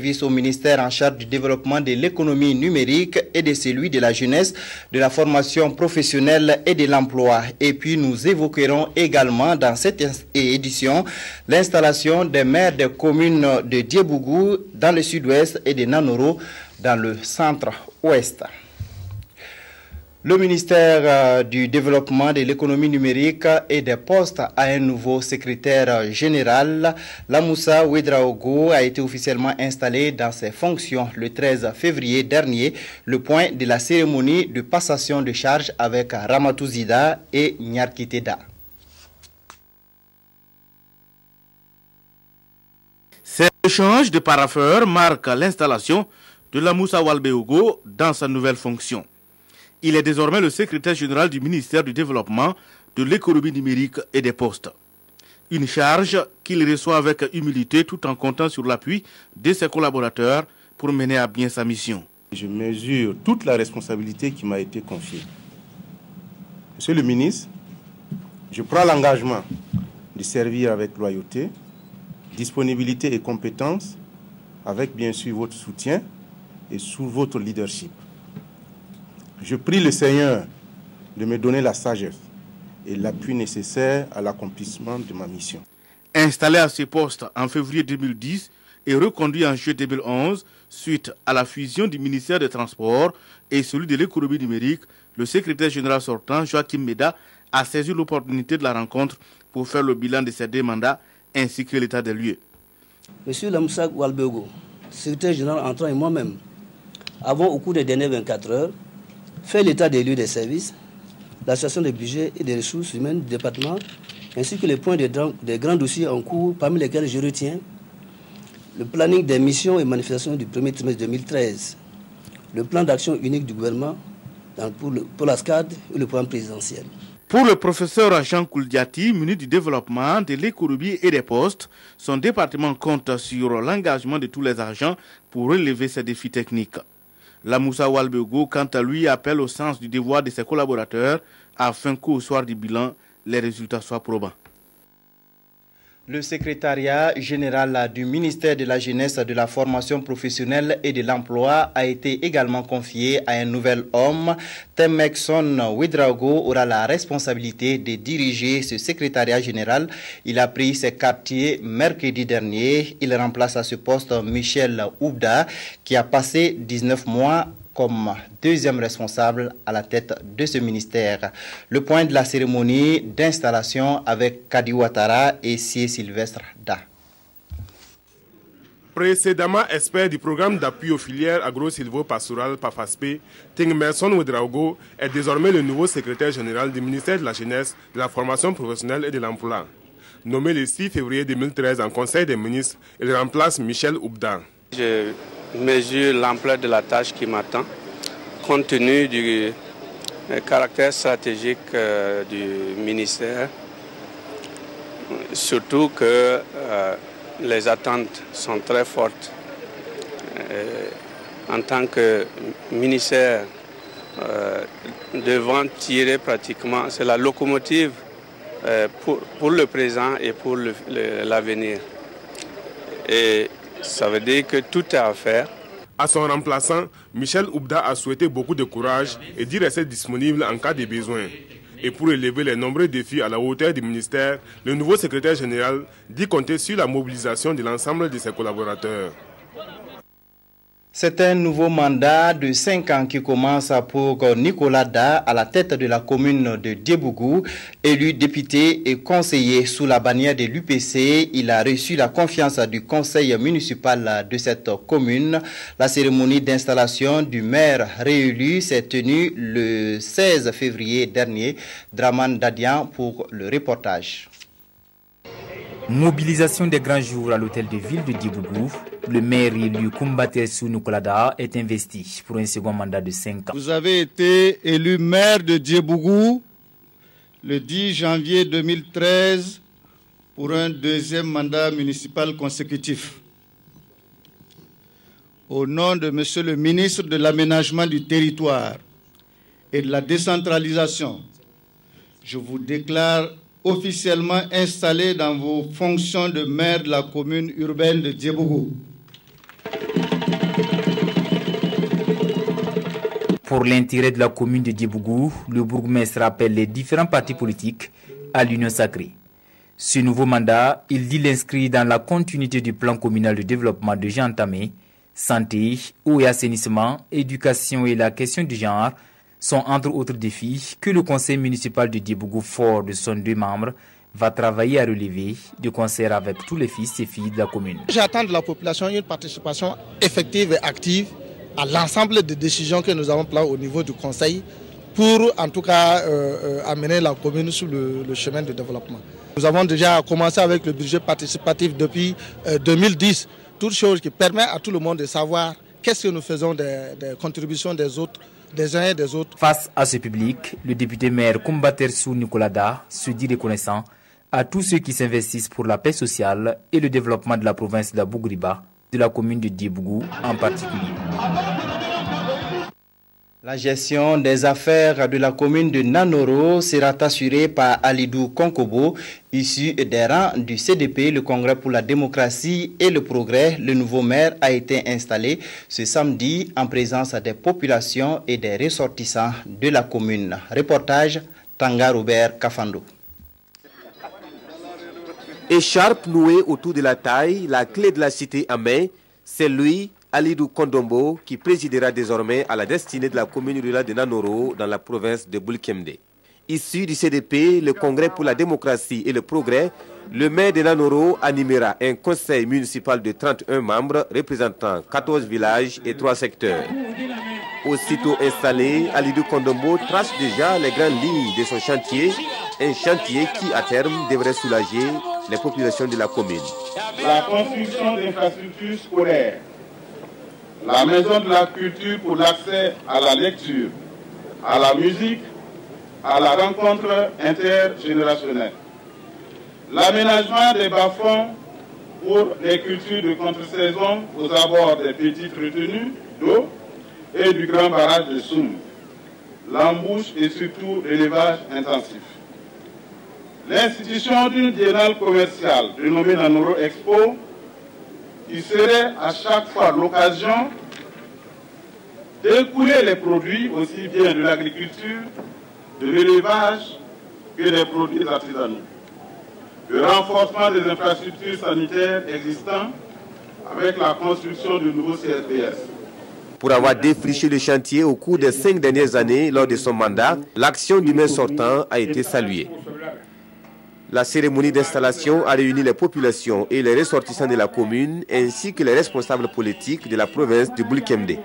Au ministère en charge du développement de l'économie numérique et de celui de la jeunesse, de la formation professionnelle et de l'emploi. Et puis nous évoquerons également dans cette édition l'installation des maires des communes de Diebougou dans le sud-ouest et de Nanoro dans le centre-ouest. Le ministère du développement de l'économie numérique et des postes a un nouveau secrétaire général. Lamoussa Ouedraogo a été officiellement installé dans ses fonctions le 13 février dernier, le point de la cérémonie de passation de charge avec Ramatou Zida et Nyarkiteda. Cet échange de parapheurs marque l'installation de Lamoussa Ouedraogo dans sa nouvelle fonction. Il est désormais le secrétaire général du ministère du Développement, de l'économie numérique et des postes. Une charge qu'il reçoit avec humilité tout en comptant sur l'appui de ses collaborateurs pour mener à bien sa mission. Je mesure toute la responsabilité qui m'a été confiée. Monsieur le ministre, je prends l'engagement de servir avec loyauté, disponibilité et compétence, avec bien sûr votre soutien et sous votre leadership. Je prie le Seigneur de me donner la sagesse et l'appui nécessaire à l'accomplissement de ma mission. Installé à ce poste en février 2010 et reconduit en juillet 2011 suite à la fusion du ministère des Transports et celui de l'économie numérique, le secrétaire général sortant, Joachim Meda, a saisi l'opportunité de la rencontre pour faire le bilan de ses deux mandats ainsi que l'état des lieux. Monsieur Lamoussa Ouedraogo, secrétaire général entrant et moi-même, avons au cours des dernières 24 heures fait l'état des lieux des services, la situation des budgets et des ressources humaines du département, ainsi que les points des grands dossiers en cours, parmi lesquels je retiens le planning des missions et manifestations du premier trimestre 2013, le plan d'action unique du gouvernement pour la SCAD et le programme présidentiel. Pour le professeur Jean Kouldiati, ministre du Développement, de l'économie et des postes, son département compte sur l'engagement de tous les agents pour relever ces défis techniques. Lamoussa Ouedraogo, quant à lui, appelle au sens du devoir de ses collaborateurs afin qu'au soir du bilan, les résultats soient probants. Le secrétariat général du ministère de la Jeunesse, de la Formation professionnelle et de l'Emploi a été également confié à un nouvel homme. Temekson Ouedraogo aura la responsabilité de diriger ce secrétariat général. Il a pris ses quartiers mercredi dernier. Il remplace à ce poste Michel Oubda, qui a passé 19 mois comme deuxième responsable à la tête de ce ministère. Le point de la cérémonie d'installation avec Kadi Ouattara et Sie Sylvestre Da. Précédemment expert du programme d'appui aux filières agro-silvo-pastorales PAFASP, Temekson Ouedraogo est désormais le nouveau secrétaire général du ministère de la Jeunesse, de la Formation professionnelle et de l'Emploi. Nommé le 6 février 2013 en Conseil des ministres, il remplace Michel Oubda. Je mesure l'ampleur de la tâche qui m'attend, compte tenu du caractère stratégique du ministère, surtout que les attentes sont très fortes. En tant que ministère, devant tirer pratiquement, c'est la locomotive pour le présent et pour l'avenir. Et ça veut dire que tout est à faire. À son remplaçant, Michel Oubda a souhaité beaucoup de courage et dit rester disponible en cas de besoin. Et pour élever les nombreux défis à la hauteur du ministère, le nouveau secrétaire général dit compter sur la mobilisation de l'ensemble de ses collaborateurs. C'est un nouveau mandat de 5 ans qui commence pour Nicolas Da à la tête de la commune de Diebougou. Élu député et conseiller sous la bannière de l'UPC, il a reçu la confiance du conseil municipal de cette commune. La cérémonie d'installation du maire réélu s'est tenue le 16 février dernier. Draman Dadian pour le reportage. Mobilisation des grands jours à l'hôtel de ville de Diebougou. Le maire élu Koumbatersou Nicolas Da est investi pour un second mandat de 5 ans. Vous avez été élu maire de Diebougou le 10 janvier 2013 pour un deuxième mandat municipal consécutif. Au nom de Monsieur le ministre de l'Aménagement du Territoire et de la Décentralisation, je vous déclare officiellement installé dans vos fonctions de maire de la commune urbaine de Diebougou. Pour l'intérêt de la commune de Diebougou, le bourgmestre appelle les différents partis politiques à l'union sacrée. Ce nouveau mandat, il dit l'inscrit dans la continuité du plan communal de développement déjà entamé. Santé, eau et assainissement, éducation et la question du genre sont entre autres défis que le conseil municipal de Diebougou, fort de son 2 membres, va travailler à relever de concert avec tous les fils et filles de la commune. J'attends de la population une participation effective et active à l'ensemble des décisions que nous avons prises au niveau du conseil pour en tout cas amener la commune sur le chemin de développement. Nous avons déjà commencé avec le budget participatif depuis 2010, toute chose qui permet à tout le monde de savoir qu'est-ce que nous faisons des contributions des autres, des uns et des autres. Face à ce public, le député maire Kumbatersou Nicolada se dit reconnaissant à tous ceux qui s'investissent pour la paix sociale et le développement de la province d'Abougriba, de la commune de Diebougou en particulier. La gestion des affaires de la commune de Nanoro sera assurée par Alidou Konkobo, issu des rangs du CDP, le Congrès pour la démocratie et le progrès. Le nouveau maire a été installé ce samedi en présence des populations et des ressortissants de la commune. Reportage Tanga Robert Kafando. Écharpe nouée autour de la taille, la clé de la cité à main, c'est lui, Alidou Kondombo, qui présidera désormais à la destinée de la commune rurale de Nanoro dans la province de Bulkemde. Issu du CDP, le Congrès pour la démocratie et le progrès, le maire de Nanoro animera un conseil municipal de 31 membres représentant 14 villages et 3 secteurs. Aussitôt installé, Alidou Kondombo trace déjà les grandes lignes de son chantier, un chantier qui à terme devrait soulager les populations de la commune. La construction d'infrastructures scolaires, la maison de la culture pour l'accès à la lecture, à la musique, à la rencontre intergénérationnelle, l'aménagement des bas-fonds pour les cultures de contre-saison aux abords des petites retenues d'eau et du grand barrage de Soum, l'embouche et surtout l'élevage intensif. L'institution d'une biennale commerciale dénommée Nanoro Expo, qui serait à chaque fois l'occasion d'écouler les produits aussi bien de l'agriculture, de l'élevage que des produits artisanaux. Le renforcement des infrastructures sanitaires existantes avec la construction de nouveaux CSPS. Pour avoir défriché le chantier au cours des 5 dernières années lors de son mandat, l'action du maire sortant a été saluée. La cérémonie d'installation a réuni les populations et les ressortissants de la commune ainsi que les responsables politiques de la province de Bulkemde.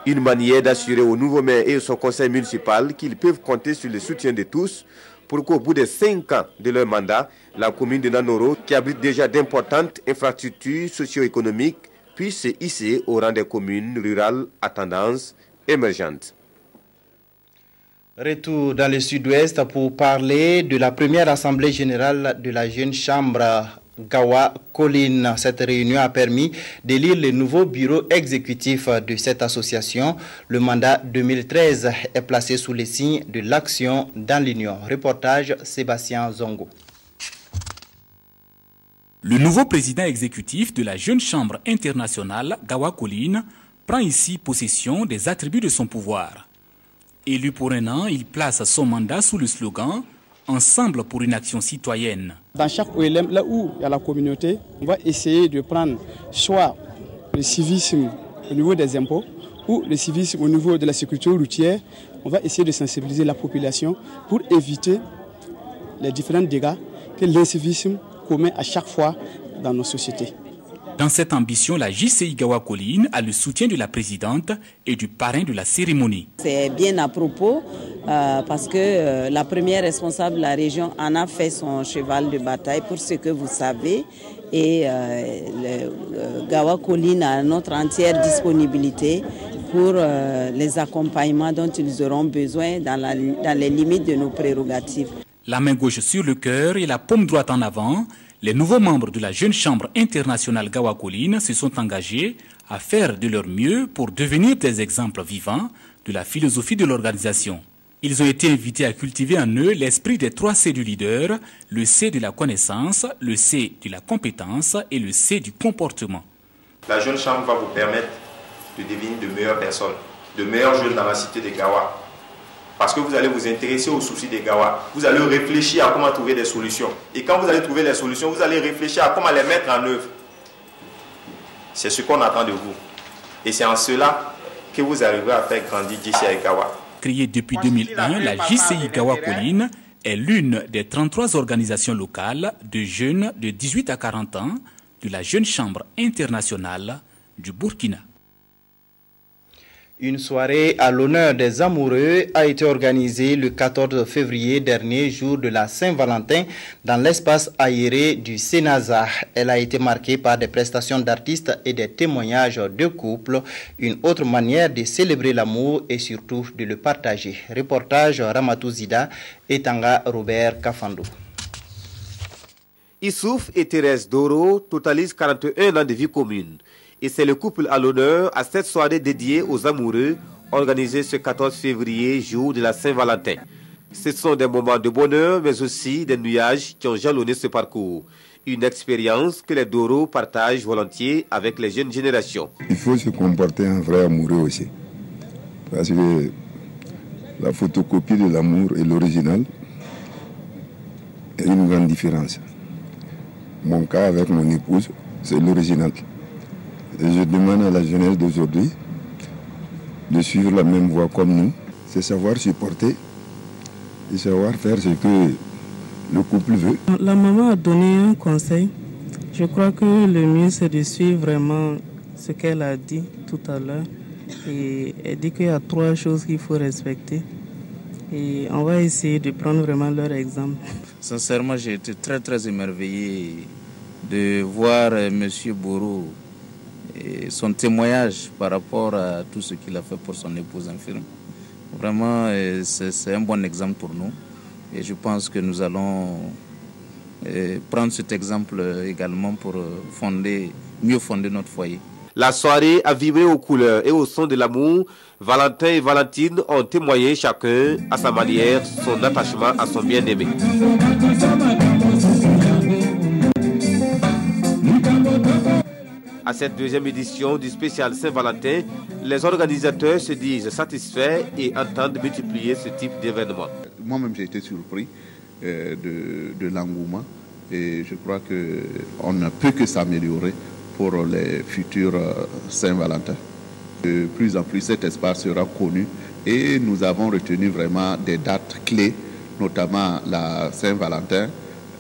Une manière d'assurer au nouveau maire et son conseil municipal qu'ils peuvent compter sur le soutien de tous pour qu'au bout de 5 ans de leur mandat, la commune de Nanoro, qui abrite déjà d'importantes infrastructures socio-économiques, puisse se hisser au rang des communes rurales à tendance émergente. Retour dans le sud-ouest pour parler de la première assemblée générale de la jeune chambre Gawa Colline. Cette réunion a permis d'élire le nouveau bureau exécutif de cette association. Le mandat 2013 est placé sous les signes de l'action dans l'Union. Reportage Sébastien Zongo. Le nouveau président exécutif de la jeune chambre internationale Gawa Colline prend ici possession des attributs de son pouvoir. Élu pour 1 an, il place son mandat sous le slogan « Ensemble pour une action citoyenne ». Dans chaque OLM, là où il y a la communauté, on va essayer de prendre soit le civisme au niveau des impôts ou le civisme au niveau de la sécurité routière. On va essayer de sensibiliser la population pour éviter les différents dégâts que l'incivisme commet à chaque fois dans nos sociétés. Dans cette ambition, la JCI Gawa Colline a le soutien de la présidente et du parrain de la cérémonie. C'est bien à propos parce que la première responsable de la région en a fait son cheval de bataille pour ce que vous savez. Et Gawa Colline a notre entière disponibilité pour les accompagnements dont ils auront besoin dans les limites de nos prérogatives. La main gauche sur le cœur et la paume droite en avant, les nouveaux membres de la jeune chambre internationale Gawa Colline se sont engagés à faire de leur mieux pour devenir des exemples vivants de la philosophie de l'organisation. Ils ont été invités à cultiver en eux l'esprit des 3 C du leader, le C de la connaissance, le C de la compétence et le C du comportement. La jeune chambre va vous permettre de devenir de meilleures personnes, de meilleurs jeunes dans la cité de Gawa. Parce que vous allez vous intéresser aux soucis des Gawa. Vous allez réfléchir à comment trouver des solutions. Et quand vous allez trouver les solutions, vous allez réfléchir à comment les mettre en œuvre. C'est ce qu'on attend de vous. Et c'est en cela que vous arriverez à faire grandir JCI Gawa. Créée depuis 2001, la JCI Gawa Colline est l'une des 33 organisations locales de jeunes de 18 à 40 ans de la Jeune Chambre internationale du Burkina. Une soirée à l'honneur des amoureux a été organisée le 14 février dernier, jour de la Saint-Valentin, dans l'espace aéré du Sénasa. Elle a été marquée par des prestations d'artistes et des témoignages de couples, une autre manière de célébrer l'amour et surtout de le partager. Reportage Ramatou Zida et Tanga Robert Kafando. Issouf et Thérèse Doro totalisent 41 ans de vie commune. Et c'est le couple à l'honneur à cette soirée dédiée aux amoureux, organisée ce 14 février, jour de la Saint-Valentin. Ce sont des moments de bonheur, mais aussi des nuages qui ont jalonné ce parcours. Une expérience que les Doro partagent volontiers avec les jeunes générations. Il faut se comporter un vrai amoureux aussi. Parce que la photocopie de l'amour et l'original est une grande différence. Mon cas avec mon épouse, c'est l'original. Et je demande à la jeunesse d'aujourd'hui de suivre la même voie comme nous. C'est savoir supporter et savoir faire ce que le couple veut. La maman a donné un conseil. Je crois que le mieux c'est de suivre vraiment ce qu'elle a dit tout à l'heure. Et elle dit qu'il y a 3 choses qu'il faut respecter. Et on va essayer de prendre vraiment leur exemple. Sincèrement, j'ai été très émerveillé de voir M. Bourou et son témoignage par rapport à tout ce qu'il a fait pour son épouse infirme. Vraiment, c'est un bon exemple pour nous. Et je pense que nous allons prendre cet exemple également pour mieux fonder notre foyer. La soirée a vibré aux couleurs et au son de l'amour. Valentin et Valentine ont témoigné chacun à sa manière son attachement à son bien-aimé. À cette deuxième édition du spécial Saint-Valentin, les organisateurs se disent satisfaits et entendent multiplier ce type d'événement. Moi-même, j'ai été surpris de l'engouement et je crois qu'on ne peut que s'améliorer pour les futurs Saint-Valentin. De plus en plus, cet espace sera connu et nous avons retenu vraiment des dates clés, notamment la Saint-Valentin,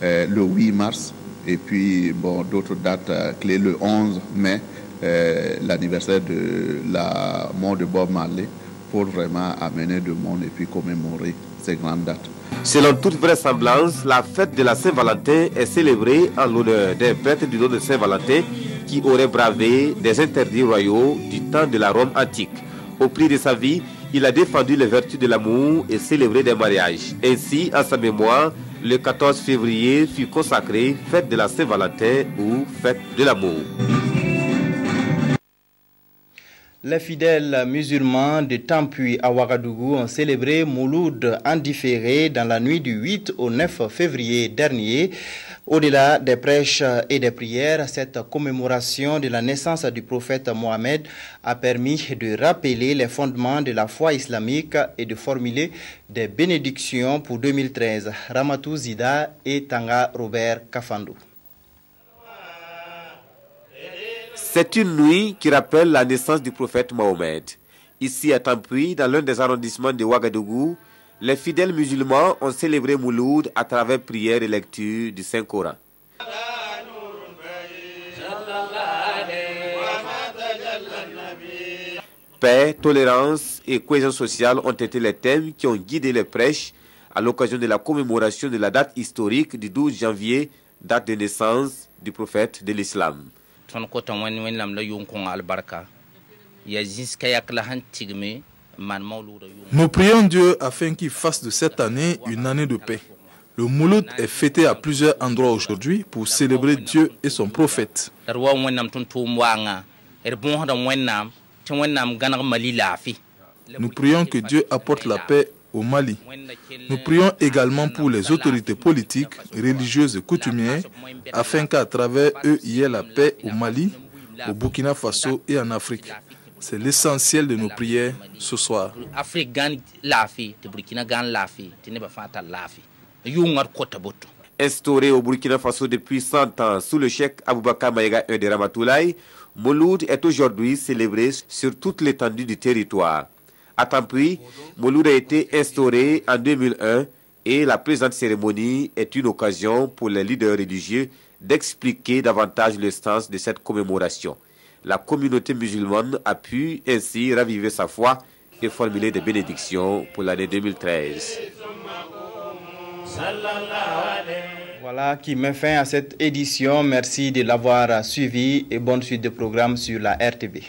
le 8 mars, et puis d'autres dates clés, le 11 mai, l'anniversaire de la mort de Bob Marley, pour vraiment amener du monde et puis commémorer ces grandes dates. Selon toute vraisemblance, la fête de la Saint-Valentin est célébrée en l'honneur d'un prêtre du nom de Saint-Valentin qui aurait bravé des interdits royaux du temps de la Rome antique. Au prix de sa vie, il a défendu les vertus de l'amour et célébré des mariages. Ainsi, à sa mémoire, le 14 février fut consacré fête de la Saint-Valentin ou fête de l'amour. Les fidèles musulmans de Tampuy à Ouagadougou ont célébré Mouloud en différé dans la nuit du 8 au 9 février dernier. Au-delà des prêches et des prières, cette commémoration de la naissance du prophète Mohamed a permis de rappeler les fondements de la foi islamique et de formuler des bénédictions pour 2013. Ramatou Zida et Tanga Robert Kafando. C'est une nuit qui rappelle la naissance du prophète Mohamed. Ici à Tampuy, dans l'un des arrondissements de Ouagadougou, les fidèles musulmans ont célébré Mouloud à travers prières et lectures du Saint-Coran. Paix, tolérance et cohésion sociale ont été les thèmes qui ont guidé les prêches à l'occasion de la commémoration de la date historique du 12 janvier, date de naissance du prophète de l'islam. Nous prions Dieu afin qu'il fasse de cette année une année de paix. Le Mouloud est fêté à plusieurs endroits aujourd'hui pour célébrer Dieu et son prophète. Nous prions que Dieu apporte la paix au Mali. Nous prions également pour les autorités politiques, religieuses et coutumières, afin qu'à travers eux il y ait la paix au Mali, au Burkina Faso et en Afrique. C'est l'essentiel de nos prières ce soir. Instauré au Burkina Faso depuis 100 ans sous le cheikh Aboubakar Maïga I de Ramatoulaye, Mouloud est aujourd'hui célébré sur toute l'étendue du territoire. À Tampui, Mouloud a été instauré en 2001 et la présente cérémonie est une occasion pour les leaders religieux d'expliquer davantage le sens de cette commémoration. La communauté musulmane a pu ainsi raviver sa foi et formuler des bénédictions pour l'année 2013. Voilà qui met fin à cette édition. Merci de l'avoir suivi et bonne suite de programme sur la RTV.